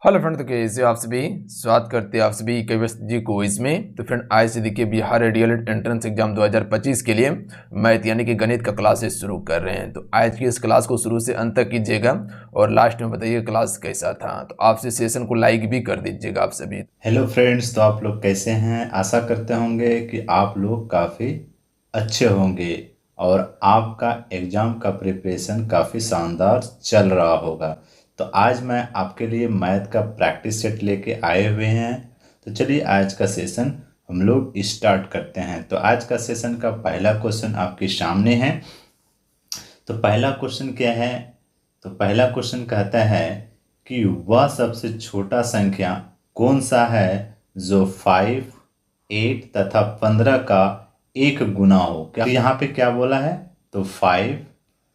Hello friend, तो कैसे आप सभी स्वागत करते हैं आप सभी केवीएसजी क्विज में। तो फ्रेंड आज से देखिए बिहार डीएलएड एंट्रेंस एग्जाम 2025 के लिए मैथ यानी कि गणित का क्लासेस शुरू कर रहे हैं। तो आज की इस क्लास को शुरू से अंत तक कीजिएगा और लास्ट में बताइए क्लास कैसा था। तो आपसे सेशन को लाइक भी कर दीजिएगा आप सभी। हेलो फ्रेंड्स, तो आप लोग कैसे हैं। आशा करते होंगे कि आप लोग काफ़ी अच्छे होंगे और आपका एग्ज़ाम का प्रिपरेशन काफ़ी शानदार चल रहा होगा। तो आज मैं आपके लिए मैथ का प्रैक्टिस सेट लेके आए हुए हैं। तो चलिए आज का सेशन हम लोग स्टार्ट करते हैं। तो आज का सेशन का पहला क्वेश्चन आपके सामने है। तो पहला क्वेश्चन क्या है। तो पहला क्वेश्चन कहता है कि वह सबसे छोटा संख्या कौन सा है जो 5, 8 तथा 15 का एक गुना हो। क्या यहाँ पे क्या बोला है। तो 5,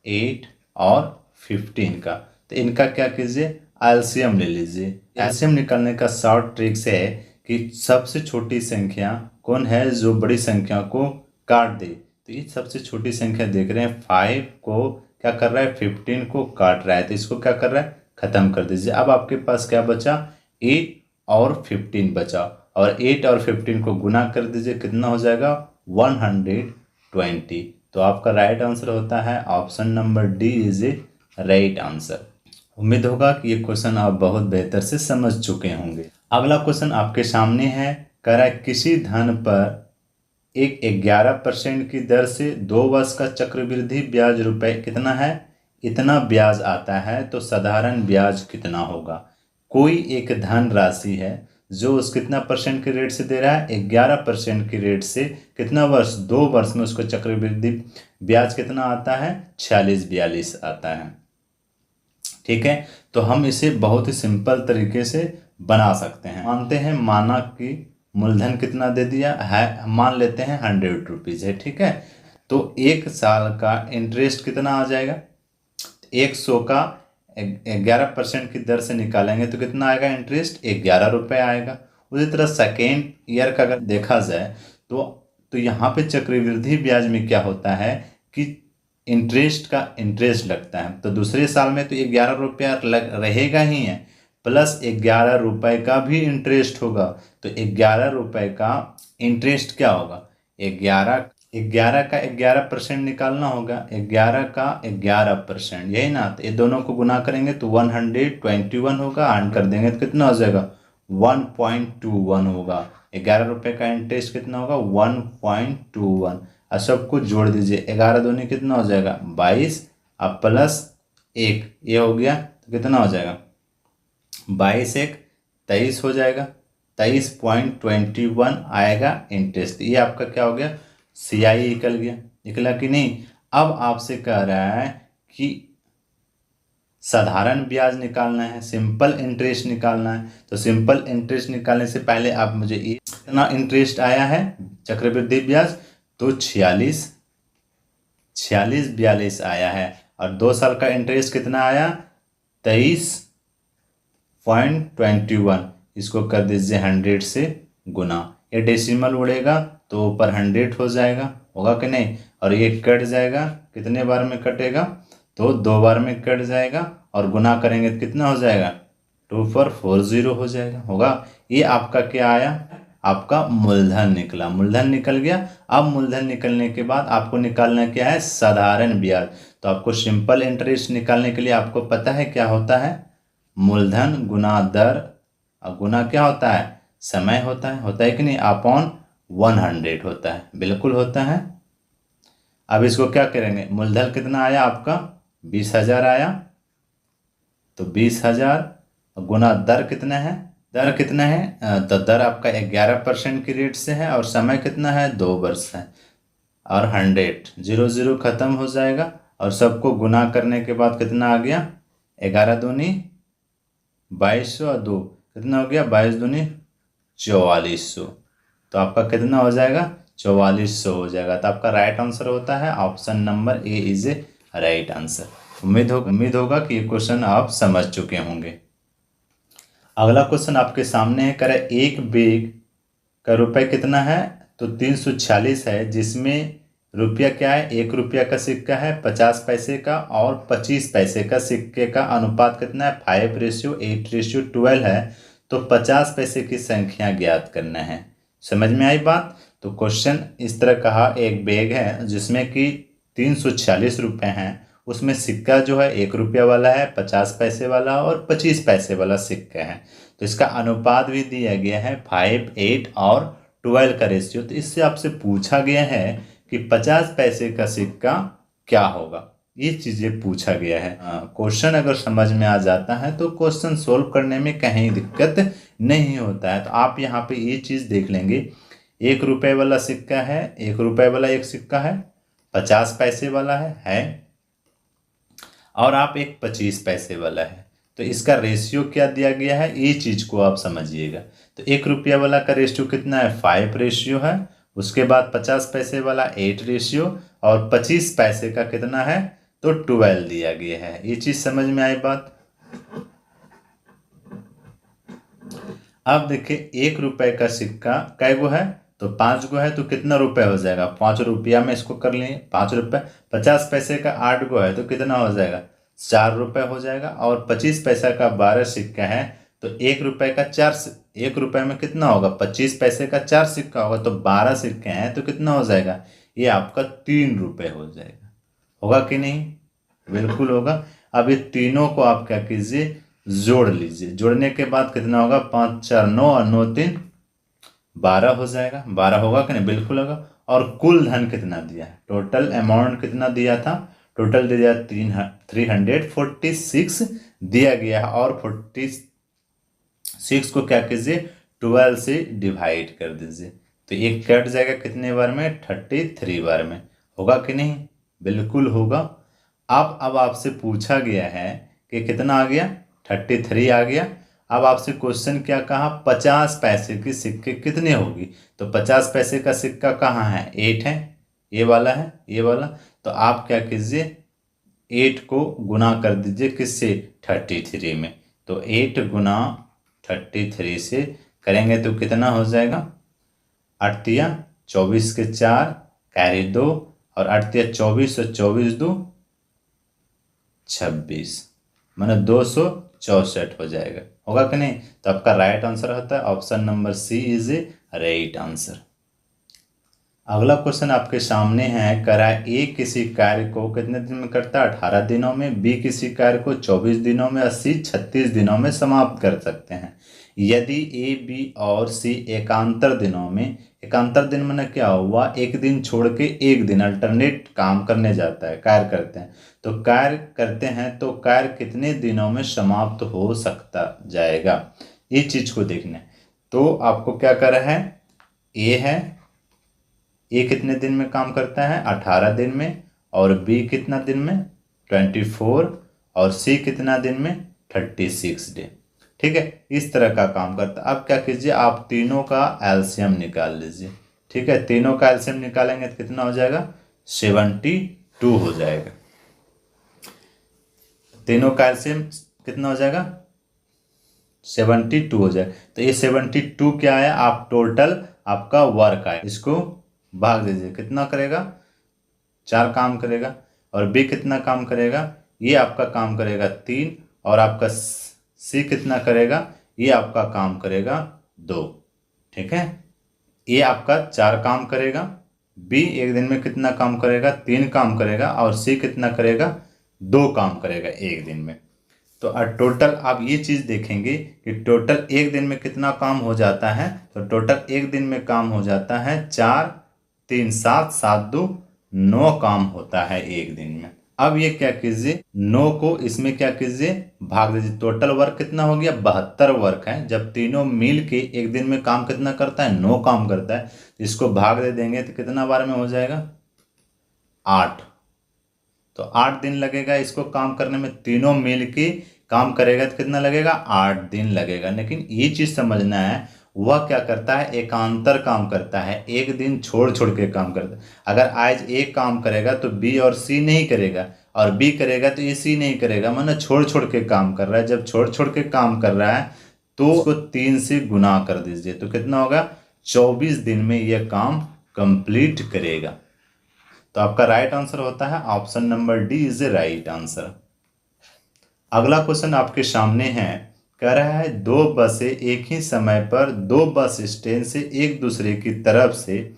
8 और 15 का। तो इनका क्या कीजिए, एलसीएम ले लीजिए। एलसीएम निकालने का शॉर्ट ट्रिक्स है कि सबसे छोटी संख्या कौन है जो बड़ी संख्या को काट दे। तो ये सबसे छोटी संख्या देख रहे हैं, 5 को क्या कर रहा है, 15 को काट रहा है। तो इसको क्या कर रहा है, खत्म कर दीजिए। अब आपके पास क्या बचा, 8 और 15 बचा। और 8 और 15 को गुना कर दीजिए, कितना हो जाएगा, 120। तो आपका राइट आंसर होता है option number D is a right answer. उम्मीद होगा कि ये क्वेश्चन आप बहुत बेहतर से समझ चुके होंगे। अगला क्वेश्चन आपके सामने है। कह रहा है किसी धन पर एक 11% की दर से 2 वर्ष का चक्रवृद्धि ब्याज रुपए कितना है, इतना ब्याज आता है, तो साधारण ब्याज कितना होगा। कोई एक धन राशि है जो उस कितना परसेंट के रेट से दे रहा है, 11% की रेट से, कितना वर्ष, 2 वर्ष में उसको चक्रवृद्धि ब्याज कितना आता है, 46-42 आता है। ठीक है, तो हम इसे बहुत ही सिंपल तरीके से बना सकते हैं। मानते हैं, माना कि मूलधन कितना दे दिया है, मान लेते हैं 100 रुपीज़ है। ठीक है, तो 1 साल का इंटरेस्ट कितना आ जाएगा, 100 का 11% की दर से निकालेंगे तो कितना आएगा, इंटरेस्ट 11 रुपये आएगा। उसी तरह सेकेंड ईयर का अगर देखा जाए तो यहाँ पे चक्रवृद्धि ब्याज में क्या होता है कि इंटरेस्ट का इंटरेस्ट लगता है। तो दूसरे साल में तो 11 रुपया रहेगा ही है, प्लस 11 रुपये का भी इंटरेस्ट होगा। तो 11 रुपये का इंटरेस्ट क्या होगा, 11 का 11% निकालना होगा, 11 का 11%, यही ना। तो ये दोनों को गुना करेंगे तो 121 होगा, एंड कर देंगे तो कितना हो जाएगा, 1.21 होगा। 11 रुपये का इंटरेस्ट कितना होगा, 1.21। और सबको जोड़ दीजिए, 11 दूनी कितना हो जाएगा, 22, अब प्लस 1 ये हो गया, तो कितना हो जाएगा, 22 1 23 हो जाएगा, 23.21 आएगा इंटरेस्ट। ये आपका क्या हो गया, CI निकल गया। निकला कि नहीं। अब आपसे कह रहा है कि साधारण ब्याज निकालना है, सिंपल इंटरेस्ट निकालना है। तो सिंपल इंटरेस्ट निकालने से पहले आप मुझे इतना इंटरेस्ट आया है चक्रवृद्धि ब्याज, तो 46-42 आया है। और 2 साल का इंटरेस्ट कितना आया, 23.21। इसको कर दीजिए 100 से गुना। ये डेसिमल उड़ेगा तो ऊपर 100 हो जाएगा, होगा कि नहीं। और ये कट जाएगा, कितने बार में कटेगा, तो 2 बार में कट जाएगा। और गुना करेंगे तो कितना हो जाएगा, 2440 हो जाएगा, होगा। ये आपका क्या आया, आपका मूलधन निकला। मूलधन निकल गया। अब मूलधन निकलने के बाद आपको निकालना क्या है, साधारण ब्याज। तो आपको सिंपल इंटरेस्ट निकालने के लिए आपको पता है क्या होता है, मूलधन गुना दर, और गुना क्या होता है, समय होता है कि नहीं, अपॉन 100 होता है, बिल्कुल होता है। अब इसको क्या करेंगे, मूलधन कितना आया आपका, 20,000 आया, तो 20,000 गुना दर कितना है, तो दर आपका 11% की रेट से है, और समय कितना है, 2 वर्ष है। और 100 0 0 खत्म हो जाएगा। और सबको गुना करने के बाद कितना आ गया, 11 दूनी 2200 और 2 कितना हो गया, 22 दूनी 4400। तो आपका कितना हो जाएगा, 4400 हो जाएगा। तो आपका राइट आंसर होता है option number A is a right answer. उम्मीद होगा कि ये क्वेश्चन आप समझ चुके होंगे। अगला क्वेश्चन आपके सामने है। कह रहा है एक बैग का रुपए कितना है, तो 346 है, जिसमें रुपया क्या है, 1 रुपया का सिक्का है, 50 पैसे का और 25 पैसे का सिक्के का अनुपात कितना है, 5:8:12 है। तो 50 पैसे की संख्या ज्ञात करना है। समझ में आई बात। तो क्वेश्चन इस तरह कहा, एक बैग है जिसमें कि 346 रुपये हैं, उसमें सिक्का जो है 1 रुपया वाला है, 50 पैसे वाला और 25 पैसे वाला सिक्का है। तो इसका अनुपात भी दिया गया है 5, 8 और 12 का रेशियो। तो इससे आपसे पूछा गया है कि 50 पैसे का सिक्का क्या होगा, ये चीज़ें पूछा गया है। क्वेश्चन अगर समझ में आ जाता है तो क्वेश्चन सोल्व करने में कहीं दिक्कत नहीं होता है। तो आप यहाँ पे ये चीज़ देख लेंगे, 1 रुपये वाला सिक्का है, 1 रुपये वाला एक सिक्का है, 50 पैसे वाला है और आप एक 25 पैसे वाला है। तो इसका रेशियो क्या दिया गया है, ये चीज़ को आप समझिएगा। तो 1 रुपया वाला का रेशियो कितना है, 5 रेशियो है। उसके बाद 50 पैसे वाला 8 रेशियो और 25 पैसे का कितना है, तो 12 दिया गया है। ये चीज़ समझ में आई बात। अब देखिए 1 रुपये का सिक्का कै गो है, तो 5 गो है। तो कितना रुपये हो जाएगा, 5 रुपया में इसको कर लेंगे 5 रुपये। 50 पैसे का 8 गो है तो कितना हो जाएगा, 4 रुपये हो जाएगा। और 25 पैसा का 12 सिक्का है तो 1 रुपये का 1 रुपये में कितना होगा, 25 पैसे का 4 सिक्का होगा। तो 12 सिक्के हैं तो कितना हो जाएगा, ये आपका 3 रुपये हो जाएगा। होगा कि नहीं, बिल्कुल होगा। अब ये तीनों को आप क्या कीजिए, जोड़ लीजिए। जोड़ने के बाद कितना होगा, 5 4 9 और 9 3 12 हो जाएगा। 12 होगा कि नहीं, बिल्कुल होगा। और कुल धन कितना दिया है, टोटल अमाउंट कितना दिया था, टोटल दिया 346 दिया गया है। और 46 को क्या कीजिए, 12 से डिवाइड कर दीजिए। तो एक कट जाएगा कितने बार में, 33 बार में। होगा कि नहीं, बिल्कुल होगा। अब आपसे पूछा गया है कि कितना आ गया, 33 आ गया। अब आपसे क्वेश्चन क्या कहा, 50 पैसे की सिक्के कितने होगी। तो 50 पैसे का सिक्का कहाँ है, 8 है, ये वाला है, ये वाला। तो आप क्या कीजिए, 8 को गुना कर दीजिए किससे, 33 में। तो 8 गुना 33 से करेंगे तो कितना हो जाएगा, 8 या 24 के 4 कैरी 2 और 8 या 24 और 24 2 26, माने 264 हो जाएगा। होगा कि नहीं। तो आपका राइट आंसर होता है option number C is a right answer. अगला क्वेश्चन आपके सामने है, करा ए किसी कार्य को कितने दिन में करता है, 18 दिनों में। बी किसी कार्य को 24 दिनों में, और सी 36 दिनों में समाप्त कर सकते हैं। यदि ए, बी और सी एकांतर दिनों में, एकांतर दिन में क्या हुआ, एक दिन छोड़ के एक दिन अल्टरनेट काम करने जाता है, कार्य करते हैं। तो कार्य करते हैं तो कार्य कितने दिनों में समाप्त हो सकता जाएगा, ये चीज को देखना है। तो आपको क्या करना है, ए है, ए कितने दिन में काम करता है, 18 दिन में। और बी कितना दिन में, 24। और सी कितना दिन में, 36 डे। ठीक है, इस तरह का काम करता है। अब क्या कीजिए, आप तीनों का एलसीएम निकाल लीजिए। ठीक है, तीनों का एलसीएम निकालेंगे तो कितना हो जाएगा, 72 हो जाएगा। तीनों का एलसीएम कितना हो जाएगा, 72 हो जाएगा। तो ये 72 क्या है, आप टोटल आपका वर्क है, इसको भाग दीजिए, कितना करेगा, 4 काम करेगा। और बी कितना काम करेगा, ये आपका काम करेगा 3। और आपका सी कितना करेगा, ये आपका काम करेगा 2। ठीक है, ये आपका 4 काम करेगा। बी एक दिन में कितना काम करेगा, 3 काम करेगा। और सी कितना करेगा, 2 काम करेगा एक दिन में। तो टोटल आप ये चीज़ देखेंगे कि टोटल एक दिन में कितना काम हो जाता है। तो टोटल एक दिन में काम हो जाता है 4 3 7 7 2 9 काम होता है एक दिन में। अब ये क्या कीजिए, 9 को इसमें क्या कीजिए, भाग दीजिए। टोटल वर्क कितना हो गया, 72 वर्क है। जब तीनों मिल के एक दिन में काम कितना करता है, 9 काम करता है। इसको भाग दे देंगे तो कितना बार में हो जाएगा, 8। तो 8 दिन लगेगा इसको काम करने में। तीनों मिल के काम करेगा तो कितना लगेगा, 8 दिन लगेगा। लेकिन ये चीज़ समझना है, वह क्या करता है, एकांतर काम करता है, एक दिन छोड़ छोड़ के काम करता है। अगर आज एक काम करेगा तो बी और सी नहीं करेगा, और बी करेगा तो ये सी नहीं करेगा, माना छोड़ छोड़ के काम कर रहा है। जब छोड़ छोड़ के काम कर रहा है तो उसको 3 से गुना कर दीजिए, तो कितना होगा, 24 दिन में यह काम कंप्लीट करेगा। तो आपका राइट आंसर होता है option number D is a right answer. अगला क्वेश्चन आपके सामने है, कह रहा है दो बसें एक ही समय पर दो बस स्टैंड से एक दूसरे की तरफ से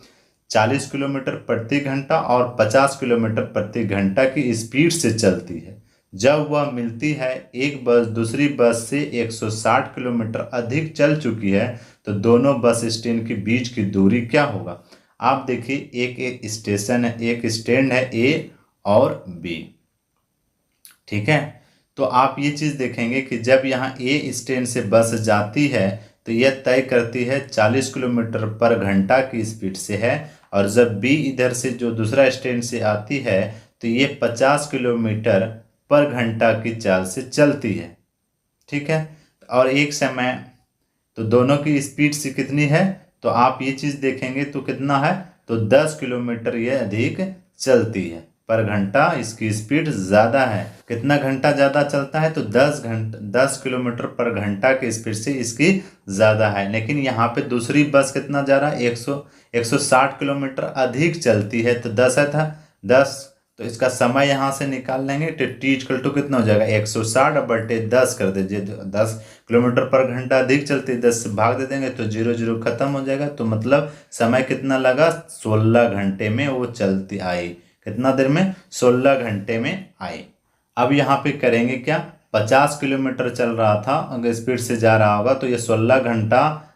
40 किलोमीटर प्रति घंटा और 50 किलोमीटर प्रति घंटा की स्पीड से चलती है। जब वह मिलती है, एक बस दूसरी बस से 160 किलोमीटर अधिक चल चुकी है, तो दोनों बस स्टैंड के बीच की दूरी क्या होगा। आप देखिए, एक स्टेशन है, एक स्टैंड है ए और बी, ठीक है। तो आप ये चीज़ देखेंगे कि जब यहाँ ए स्टैंड से बस जाती है तो यह तय करती है 40 किलोमीटर पर घंटा की स्पीड से है, और जब बी इधर से जो दूसरा स्टैंड से आती है तो ये 50 किलोमीटर पर घंटा की चाल से चलती है, ठीक है। और एक समय तो दोनों की स्पीड से कितनी है, तो आप ये चीज़ देखेंगे तो कितना है, तो 10 किलोमीटर ये अधिक चलती है पर घंटा, इसकी स्पीड ज़्यादा है। कितना घंटा ज़्यादा चलता है, तो 10 किलोमीटर पर घंटा की स्पीड से इसकी ज़्यादा है। लेकिन यहाँ पे दूसरी बस कितना जा रहा है, 160 किलोमीटर अधिक चलती है, तो 10 है था 10, तो इसका समय यहाँ से निकाल लेंगे। तो टी इक्वल टू कितना हो जाएगा, 160/10 कर दीजिए। 10 किलोमीटर पर घंटा अधिक चलती है, 10 से भाग दे देंगे तो 0 0 खत्म हो जाएगा। तो मतलब समय कितना लगा, 16 घंटे में वो चलती आई। कितना देर में, 16 घंटे में आई। अब यहाँ पे करेंगे क्या, 50 किलोमीटर चल रहा था, अगर स्पीड से जा रहा होगा तो ये 16 घंटा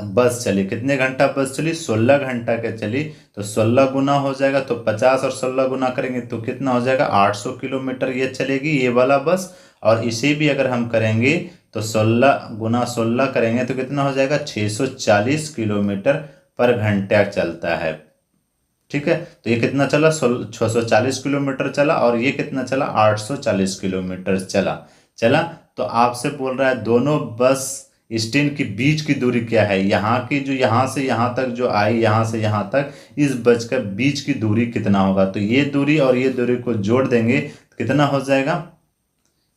बस चली। कितने घंटा बस चली, 16 घंटा के चली, तो 16 गुना हो जाएगा। तो 50 और 16 गुना करेंगे तो कितना हो जाएगा, 800 किलोमीटर ये चलेगी ये वाला बस। और इसे भी अगर हम करेंगे तो 16 गुना 16 करेंगे तो कितना हो जाएगा, 640 किलोमीटर पर घंटा चलता है, ठीक है। तो ये कितना चला, 640 किलोमीटर चला, और ये कितना चला, 840 किलोमीटर चला। तो आपसे बोल रहा है दोनों बस स्टैंड के बीच की दूरी क्या है, यहाँ की जो यहाँ से यहाँ तक जो आई, यहाँ से यहाँ तक इस बस का बीच की दूरी कितना होगा। तो ये दूरी और ये दूरी को जोड़ देंगे तो कितना हो जाएगा,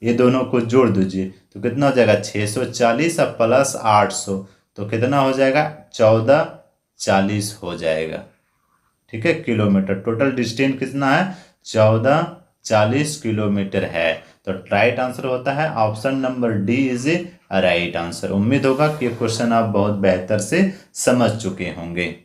ये दोनों को जोड़ दीजिए तो कितना हो जाएगा, 640 और प्लस 800 तो कितना हो जाएगा, 1440 हो जाएगा, ठीक है, किलोमीटर। टोटल डिस्टेंस कितना है, 1440 किलोमीटर है। तो राइट आंसर होता है option number D is a right answer. उम्मीद होगा कि ये क्वेश्चन आप बहुत बेहतर से समझ चुके होंगे।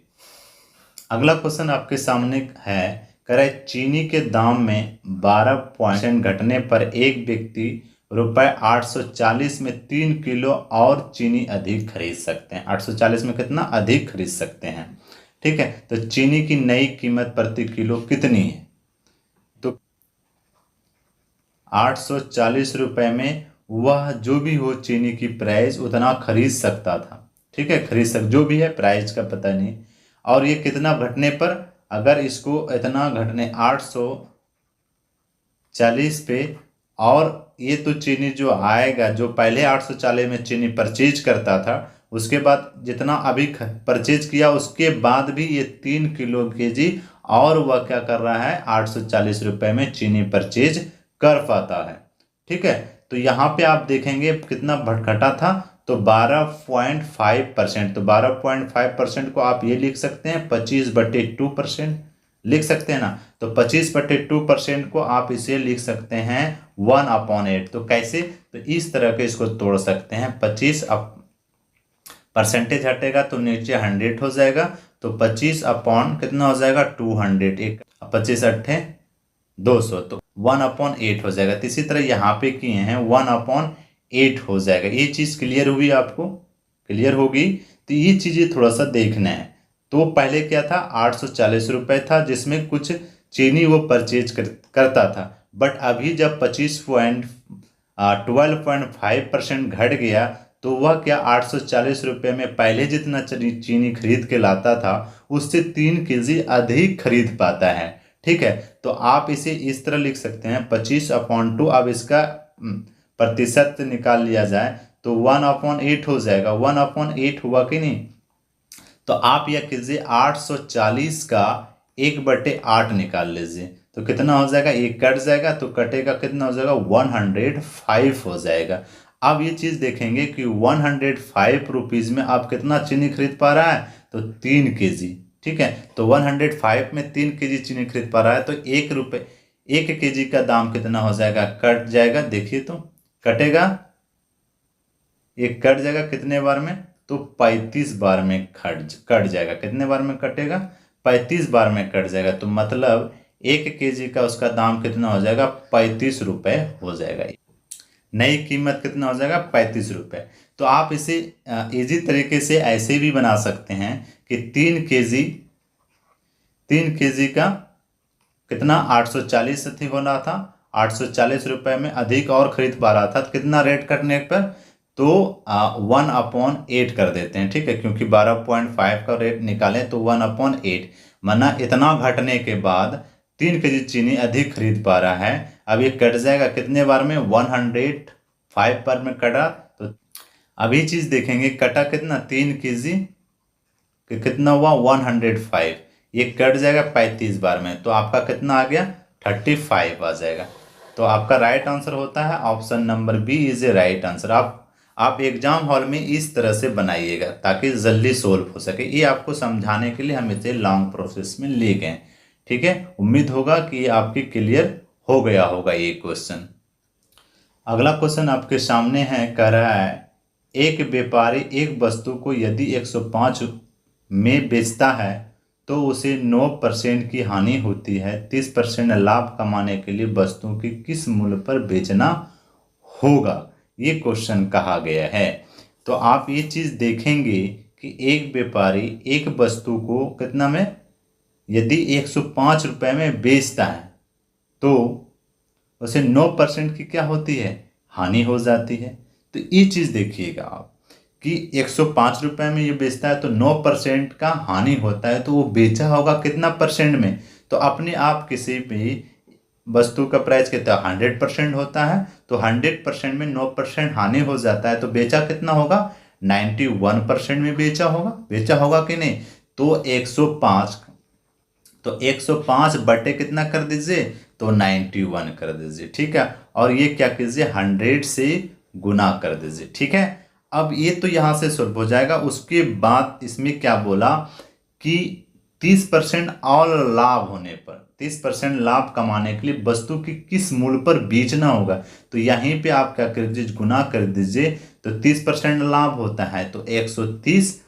अगला क्वेश्चन आपके सामने है, कह रहा है चीनी के दाम में 12% घटने पर एक व्यक्ति ₹840 में 3 किलो और चीनी अधिक खरीद सकते हैं। 840 में कितना अधिक खरीद सकते हैं, ठीक है। तो चीनी की नई कीमत प्रति किलो कितनी है, तो 840 रुपये में वह जो भी हो चीनी की प्राइस उतना खरीद सकता था, ठीक है, जो भी है, प्राइस का पता नहीं। और ये कितना घटने पर, अगर इसको इतना घटने 840 पे, और ये तो चीनी जो आएगा, जो पहले 840 में चीनी परचेज करता था, उसके बाद जितना अभी परचेज किया उसके बाद भी ये 3 किलो केजी और वह क्या कर रहा है, 840 रुपये में चीनी परचेज कर पाता है, ठीक है। तो यहाँ पे आप देखेंगे कितना घटा था, तो 12.5%। तो 12.5% को आप ये लिख सकते हैं 25/2% लिख सकते हैं ना। तो 25/2% को आप इसे लिख सकते हैं 1/8। तो कैसे, तो इस तरह के इसको तोड़ सकते हैं। 25 परसेंटेज हटेगा तो नीचे 100 हो जाएगा, तो 25 अपॉन कितना हो जाएगा, 200। एक 25 अट्ठे 200, तो 1/8 हो जाएगा। तो इसी तरह यहाँ पे किए हैं 1/8 हो जाएगा। ये चीज़ क्लियर हुई, आपको क्लियर होगी। तो ये चीज़ें थोड़ा सा देखना है। तो पहले क्या था, 840 रुपये था जिसमें कुछ चीनी वो परचेज करता था, बट अभी जब 12.5% घट गया तो वह क्या 840 रुपये में पहले जितना चीनी खरीद के लाता था उससे 3 केजी अधिक खरीद पाता है, ठीक है। तो आप इसे इस तरह लिख सकते हैं 25/2। अब इसका प्रतिशत निकाल लिया जाए तो 1/8 हो जाएगा। 1/8 हुआ कि नहीं, तो आप यह कीजिए 840 का 1/8 निकाल लीजिए तो कितना हो जाएगा, एक कट जाएगा तो कटेगा कितना हो जाएगा, 105 हो जाएगा। अब ये चीज़ देखेंगे कि 105 रुपीज़ में आप कितना चीनी खरीद पा रहा है, तो 3 केजी, ठीक है। तो 105 में 3 केजी चीनी खरीद पा रहा है, तो 1 केजी का दाम कितना हो जाएगा, कट जाएगा। देखिए तो कटेगा, ये कट जाएगा कितने बार में, तो 35 बार में कट जाएगा। कितने बार में कटेगा, 35 बार में कट जाएगा। तो मतलब 1 केजी का उसका दाम कितना हो जाएगा, 35 रुपये हो जाएगा। नई कीमत कितना हो जाएगा, 35 रुपये। तो आप इसे इजी तरीके से ऐसे भी बना सकते हैं कि 3 केजी का कितना 840 थी होना था, 840 रुपये में अधिक और खरीद पा रहा था। तो कितना रेट कटने पर, तो 1/8 कर देते हैं, ठीक है, क्योंकि 12.5 का रेट निकालें तो 1/8, माना इतना घटने के बाद 3 केजी चीनी अधिक खरीद पा रहा है। अब ये कट जाएगा कितने बार में, 105 बार में कटा। तो अभी चीज देखेंगे, कटा कितना, 3 केजी कितना हुआ, 105, ये कट जाएगा 35 बार में, तो आपका कितना आ गया, 35 आ जाएगा। तो आपका राइट आंसर होता है option number B is a right answer. आप एग्जाम हॉल में इस तरह से बनाइएगा ताकि जल्दी सोल्व हो सके। ये आपको समझाने के लिए हम इसे लॉन्ग प्रोसेस में ले गए, ठीक है। उम्मीद होगा कि ये आपकी क्लियर हो गया होगा ये क्वेश्चन। अगला क्वेश्चन आपके सामने है, कह रहा है एक व्यापारी एक वस्तु को यदि 105 में बेचता है तो उसे 9% की हानि होती है। 30% लाभ कमाने के लिए वस्तु की किस मूल्य पर बेचना होगा, ये क्वेश्चन कहा गया है। तो आप ये चीज़ देखेंगे कि एक व्यापारी एक वस्तु को कितना में, यदि 105 रुपये में बेचता है तो उसे 9% की क्या होती है, हानि हो जाती है। तो ये चीज़ देखिएगा आप कि 105 रुपये में ये बेचता है तो 9% का हानि होता है, तो वो बेचा होगा कितना परसेंट में। तो अपने आप किसी भी वस्तु का प्राइस कितना 100% होता है, तो 100% में 9% हानि हो जाता है, तो बेचा कितना होगा, 91% में बेचा होगा कि नहीं। तो 105 बटे कितना कर दीजिए, तो 91 कर दीजिए, ठीक है। और ये क्या कीजिए, 100 से गुना कर दीजिए, ठीक है। अब ये तो यहाँ से सॉल्व हो जाएगा। उसके बाद इसमें क्या बोला कि 30% और लाभ होने पर, 30% लाभ कमाने के लिए वस्तु की किस मूल्य पर बेचना होगा। तो यहीं पे आप क्या कर दीजिए, गुना कर दीजिए। तो 30% लाभ होता है, तो 130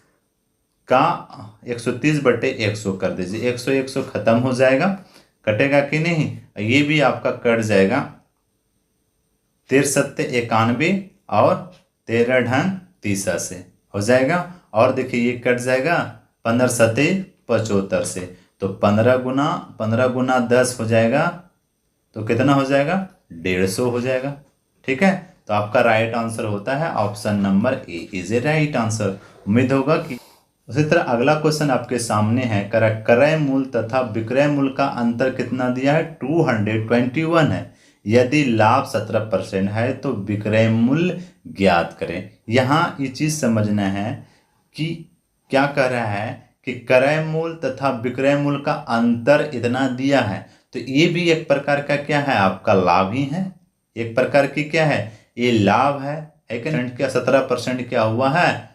बटे 100 कर दीजिए। 100 खत्म हो जाएगा, कटेगा कि नहीं, ये भी आपका कट जाएगा। 13 सत्ते 91 और 13 ढंग 30 से हो जाएगा। और देखिए ये कट जाएगा 15 सत्ते 75 से, तो 15 गुना 10 हो जाएगा, तो कितना हो जाएगा, 150 हो जाएगा, ठीक है। तो आपका राइट आंसर होता है option number A is a right answer. उम्मीद होगा कि उसी तरह अगला क्वेश्चन आपके सामने है, क्रय मूल्य तथा विक्रय मूल्य का अंतर कितना दिया है, 221 है। यदि लाभ 17% है तो विक्रय मूल्य ज्ञात करें। यहाँ ये चीज़ समझना है कि क्या कह रहा है कि क्रय मूल्य तथा विक्रय मूल्य का अंतर इतना दिया है, तो ये भी एक प्रकार का क्या है, आपका लाभ ही है। एक प्रकार की क्या है, ये लाभ है कि क्या 17% क्या हुआ है,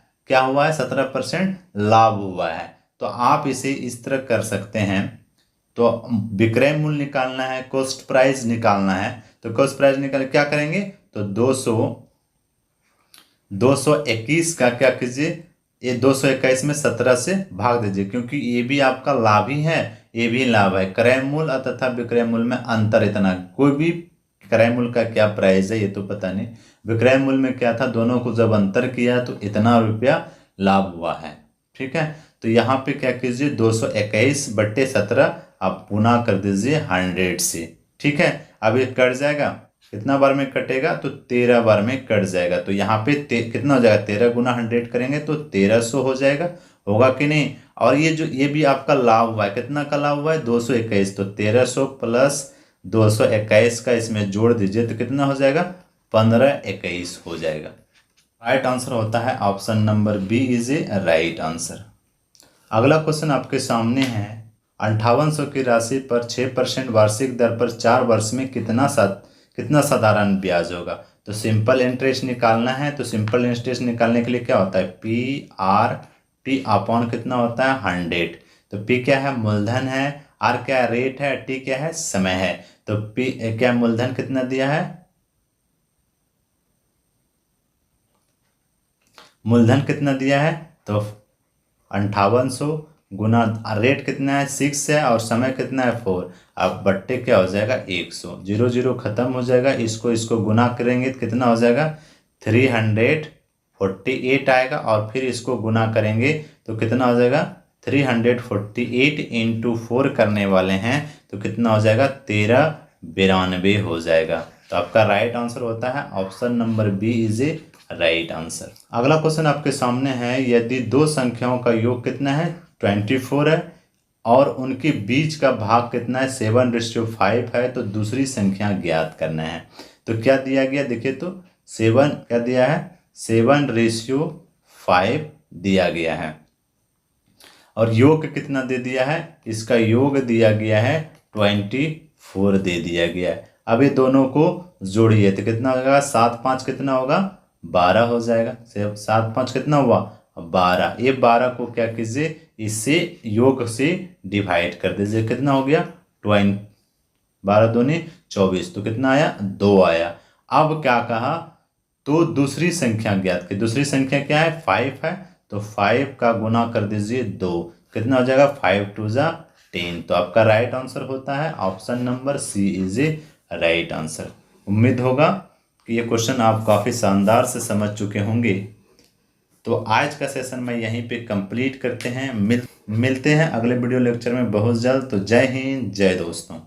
17% लाभ हुआ है। तो आप इसे इस तरह कर सकते हैं। तो विक्रय मूल्य निकालना है, कॉस्ट प्राइस निकालना है, तो कॉस्ट प्राइस निकाल क्या करेंगे, तो 221 का क्या कीजिए, ये 221 में 17 से भाग दीजिए, क्योंकि ये भी आपका लाभ ही है, ये भी लाभ है। क्रय मूल्य तथा विक्रय मूल्य में अंतर इतना, कोई भी क्रय मूल्य का क्या प्राइस है ये तो पता नहीं, विक्रय मूल्य में क्या था, दोनों को जब अंतर किया तो इतना रुपया लाभ हुआ है, ठीक है। तो यहाँ पे क्या कीजिए, 221 बटे 17 आप गुना कर दीजिए 100 से, ठीक है। अब ये कट जाएगा, कितना बार में कटेगा, तो 13 बार में कट जाएगा। तो यहाँ पे कितना हो जाएगा, 13 गुना 100 करेंगे तो 1300 हो जाएगा, होगा कि नहीं। और ये भी आपका लाभ हुआ है, कितना का लाभ हुआ है, 221, तो 1300 प्लस 221 का इसमें जोड़ दीजिए तो कितना हो जाएगा, 1521 हो जाएगा। राइट आंसर होता है option number B is a right answer. अगला क्वेश्चन आपके सामने है, 5800 की राशि पर 6% वार्षिक दर पर 4 वर्ष में कितना साधारण ब्याज होगा। तो सिंपल इंटरेस्ट निकालना है। तो सिंपल इंटरेस्ट निकालने के लिए क्या होता है, PRT अपॉन कितना होता है, 100। तो P क्या है, मूलधन है, R क्या है, रेट है, T क्या है, समय है। तो P क्या मूलधन कितना दिया है, मूलधन कितना दिया है, तो 5800 गुना रेट कितना है 6 है और समय कितना है 4। अब बट्टे क्या हो जाएगा 100, 0 0 खत्म हो जाएगा, इसको गुना करेंगे तो कितना हो जाएगा 348 आएगा, और फिर इसको गुना करेंगे तो कितना हो जाएगा 348 इंटू 4 करने वाले हैं तो कितना हो जाएगा 1392 हो जाएगा। तो आपका राइट आंसर होता है option number B is a right answer. अगला क्वेश्चन आपके सामने है, यदि दो संख्याओं का योग कितना है 24 है और उनके बीच का भाग कितना है 7:5 है, तो दूसरी संख्या ज्ञात करना है। तो क्या दिया गया देखिए, तो 7 क्या दिया है 7:5 दिया गया है, और योग कितना दे दिया है, इसका योग दिया गया है 24 दे दिया गया है। अब ये दोनों को जोड़िए तो कितना होगा, 7 5 कितना होगा 12 हो जाएगा। 7 5 कितना हुआ 12। ये 12 को क्या कीजिए, इससे योग से डिवाइड कर दीजिए, कितना हो गया 12 दूनी 24, तो कितना आया 2 आया। अब क्या कहा, तो दूसरी संख्या ज्ञात की, दूसरी संख्या क्या है 5 है, तो 5 का गुना कर दीजिए 2, कितना हो जाएगा 5 2 जा 10। तो आपका राइट आंसर होता है option number C is a right answer. उम्मीद होगा कि ये क्वेश्चन आप काफ़ी शानदार से समझ चुके होंगे। तो आज का सेशन मैं यहीं पे कंप्लीट करते हैं, मिलते हैं अगले वीडियो लेक्चर में बहुत जल्द। तो जय हिंद, जय दोस्तों।